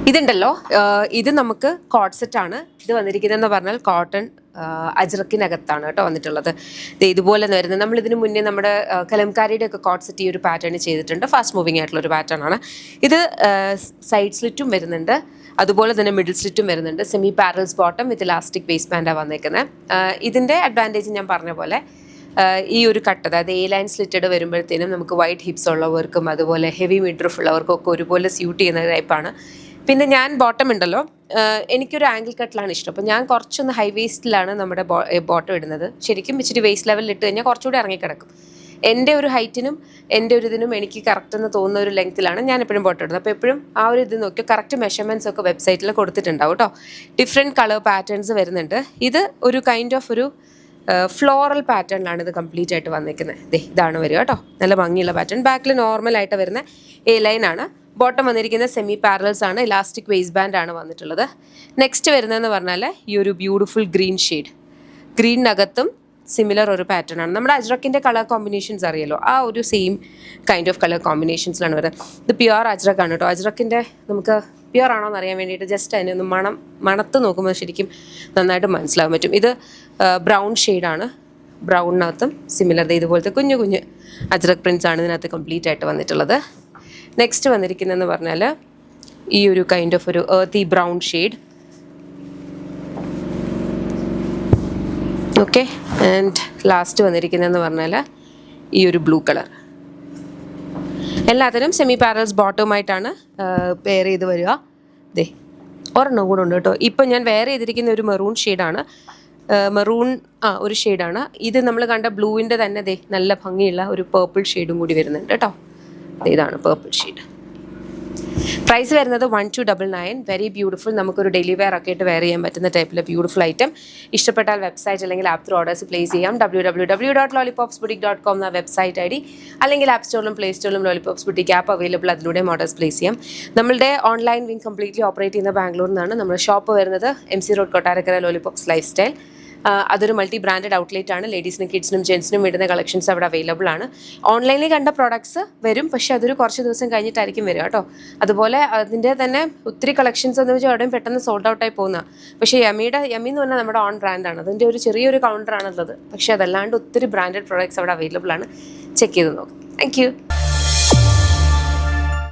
ഇതുണ്ടല്ലോ, ഇത് നമുക്ക് കോഡ് സെറ്റ് ആണ്. ഇത് വന്നിരിക്കുന്നതെന്ന് പറഞ്ഞാൽ കോട്ടൺ അജ്രക്കിനകത്താണ് കേട്ടോ വന്നിട്ടുള്ളത്. ഇതുപോലെ വരുന്നത് നമ്മൾ ഇതിന് മുന്നേ നമ്മുടെ കലംകാരിയുടെ ഒക്കെ കോഡ് സെറ്റ് ഈ ഒരു പാറ്റേൺ ചെയ്തിട്ടുണ്ട്. ഫാസ്റ്റ് മൂവിങ് ആയിട്ടുള്ള ഒരു പാറ്റേൺ ആണ് ഇത്. സൈഡ് സ്ലിറ്റും വരുന്നുണ്ട്, അതുപോലെ തന്നെ മിഡിൽ സ്ലിറ്റും വരുന്നുണ്ട്. Semi parallels bottom with elastic waist ബാൻഡാണ് വന്നേക്കുന്നത്. ഇതിൻ്റെ അഡ്വാൻറ്റേജ് ഞാൻ പറഞ്ഞ പോലെ ഈ ഒരു കട്ട്, അതായത് എ ലൈൻ സ്ലിറ്റഡ് വരുമ്പോഴത്തേനും നമുക്ക് വൈഡ് ഹിപ്സ് ഉള്ളവർക്കും അതുപോലെ ഹെവി മിഡ്രിഫ് ഉള്ളവർക്കും ഒക്കെ ഒരുപോലെ സ്യൂട്ട് ചെയ്യുന്ന ടൈപ്പാണ്. പിന്നെ ഞാൻ ബോട്ടം ഉണ്ടല്ലോ, എനിക്കൊരു ആംഗിൾ കട്ടിലാണ് ഇഷ്ടം. അപ്പോൾ ഞാൻ കുറച്ചൊന്ന് ഹൈ വേസ്റ്റിലാണ് നമ്മുടെ ബോട്ടം ഇടുന്നത്. ശരിക്കും ഇച്ചിരി വേസ്റ്റ് ലെവലിൽ ഇട്ട് കഴിഞ്ഞാൽ കുറച്ചുകൂടി ഇറങ്ങിക്കിടക്കും. എൻ്റെ ഒരു ഹൈറ്റിനും എൻ്റെ ഒരു ഇതിനും എനിക്ക് കറക്റ്റ് എന്ന് തോന്നുന്ന ഒരു ലെങ്ത്തിലാണ് ഞാൻ എപ്പോഴും ബോട്ടം ഇടുന്നത്. അപ്പോൾ എപ്പോഴും ആ ഒരു ഇത് നോക്കിയോ, കറക്റ്റ് മെഷർമെൻറ്റ്സ് ഒക്കെ വെബ്സൈറ്റിൽ കൊടുത്തിട്ടുണ്ടാവും കേട്ടോ. ഡിഫറെൻറ്റ് കളർ പാറ്റേൺസ് വരുന്നുണ്ട്. ഇത് ഒരു കൈൻഡ് ഓഫ് ഒരു ഫ്ലോറൽ പാറ്റേണിലാണ് ഇത് കംപ്ലീറ്റ് ആയിട്ട് വന്നിരിക്കുന്നത്. ഇതാണ് വരിക കേട്ടോ, നല്ല ഭംഗിയുള്ള പാറ്റേൺ. ബാക്കിൽ നോർമലായിട്ട് വരുന്ന എ ലൈനാണ്. ബോട്ടം വന്നിരിക്കുന്നത് സെമി പാരൽസ് ആണ്, ഇലാസ്റ്റിക് വേസ്റ്റ് ബാൻഡ് ആണ് വന്നിട്ടുള്ളത്. നെക്സ്റ്റ് വരുന്നതെന്ന് പറഞ്ഞാൽ ഈ ഒരു ബ്യൂട്ടിഫുൾ ഗ്രീൻ ഷെയ്ഡ്, ഗ്രീനകത്തും സിമിലർ ഒരു പാറ്റേൺ ആണ്. നമ്മുടെ അജ്രക്കിൻ്റെ കളർ കോമ്പിനേഷൻസ് അറിയാലോ, ആ ഒരു സെയിം കൈൻഡ് ഓഫ് കളർ കോമ്പിനേഷൻസിലാണ് വരുന്നത്. ഇത് പ്യുവർ അജ്രക്കാണ് കേട്ടോ. അജ്രക്കിൻ്റെ നമുക്ക് പ്യുവർ ആണോ എന്ന് അറിയാൻ വേണ്ടിയിട്ട് ജസ്റ്റ് അതിനെ ഒന്ന് മണത്ത് നോക്കുമ്പോൾ ശരിക്കും നന്നായിട്ട് മനസ്സിലാകാൻ പറ്റും. ഇത് ബ്രൗൺ ഷെയ്ഡാണ്, ബ്രൗണിനകത്തും സിമിലർ ഇതുപോലത്തെ കുഞ്ഞു കുഞ്ഞ് അജ്രക് പ്രിൻസ് ആണ് ഇതിനകത്ത് കംപ്ലീറ്റ് ആയിട്ട് വന്നിട്ടുള്ളത്. നെക്സ്റ്റ് വന്നിരിക്കുന്നതെന്ന് പറഞ്ഞാൽ ഈ ഒരു കൈൻഡ് ഓഫ് ഒരു earthy brown shade. Okay, and last വന്നിരിക്കുന്നതെന്ന് പറഞ്ഞാൽ ഈ ഒരു ബ്ലൂ കളർ. എല്ലാത്തിനും സെമി പാരൽസ് ബോട്ടവുമായിട്ടാണ് പെയർ ചെയ്ത് വരിക. ഒരെണ്ണം കൂടെ ഉണ്ട് കേട്ടോ. ഇപ്പം ഞാൻ വെയർ ചെയ്തിരിക്കുന്ന ഒരു മെറൂൺ ഷെയ്ഡാണ്. ഒരു ഷെയ്ഡാണ് ഇത്. നമ്മൾ കണ്ട ബ്ലൂവിൻ്റെ തന്നെ നല്ല ഭംഗിയുള്ള ഒരു പേർപ്പിൾ ഷെയ്ഡും കൂടി വരുന്നുണ്ട് കേട്ടോ. ഇതാണ് പേർപ്പിൾ ഷെയ്ഡ്. പ്രൈസ് വരുന്നത് 1299. Very beautiful. നമുക്കൊരു ഡെയിലി വെയർ ഒക്കെ ആയിട്ട് വെയർ ചെയ്യാൻ പറ്റുന്ന ടൈപ്പിലെ ബ്യൂട്ടിഫുൾ ഐറ്റം. ഇഷ്ടപ്പെട്ടാൽ വെബ്സൈറ്റ് അല്ലെങ്കിൽ ആപ്പ് ത്രൂ ഓർഡേഴ്സ് പ്ലേസ് ചെയ്യാം. www.lollipopsboutique.com എന്ന വെബ്സൈറ്റ് ഐ ഡി, അല്ലെങ്കിൽ ആപ്പ് സ്റ്റോറിലും പ്ലേ സ്റ്റോറിലും ലോലിപോപ്സ് ബുട്ടീക്ക് ആപ്പ് അവൈലബിൾ. അതിലൂടെ ഓർഡേഴ്സ് പ്ലേസ് ചെയ്യാം. നമ്മളുടെ ഓൺലൈൻ വിങ് കംപ്ലീറ്റ്ലി ഓപ്പറേറ്റ് ചെയ്യുന്ന ബാംഗ്ലൂരിൽ നിന്നാണ്. നമ്മുടെ ഷോപ്പ് വരുന്നത് MC road Kottarakkara, lollipops life style. അതൊരു മൾട്ടി ബ്രാൻഡഡ് ഔട്ട്ലെറ്റ് ആണ്. ലേഡീസിനും കിഡ്സിനും ജെൻസിനും ഇടുന്ന കളക്ഷൻസ് അവിടെ അവൈലബിൾ ആണ്. ഓൺലൈനിൽ കണ്ട പ്രോഡക്ട്സ് വരും, പക്ഷേ അതൊരു കുറച്ച് ദിവസം കഴിഞ്ഞിട്ടായിരിക്കും വരിക കേട്ടോ. അതുപോലെ അതിൻ്റെ തന്നെ ഒത്തിരി കളക്ഷൻസ് എന്ന് വെച്ചാൽ അവിടെയും പെട്ടെന്ന് സോൾഡ് ഔട്ടായി പോകുന്ന. പക്ഷേ യമി എന്ന് പറഞ്ഞാൽ നമ്മുടെ ഓൺ ബ്രാൻഡാണ്. അതിൻ്റെ ഒരു ചെറിയൊരു കൗണ്ടറാണുള്ളത്. പക്ഷേ അതല്ലാണ്ട് ഒത്തിരി ബ്രാൻഡഡ് പ്രോഡക്ട്സ് അവിടെ അവൈലബിൾ ആണ്. ചെക്ക് ചെയ്ത് നോക്കാം. Thank you.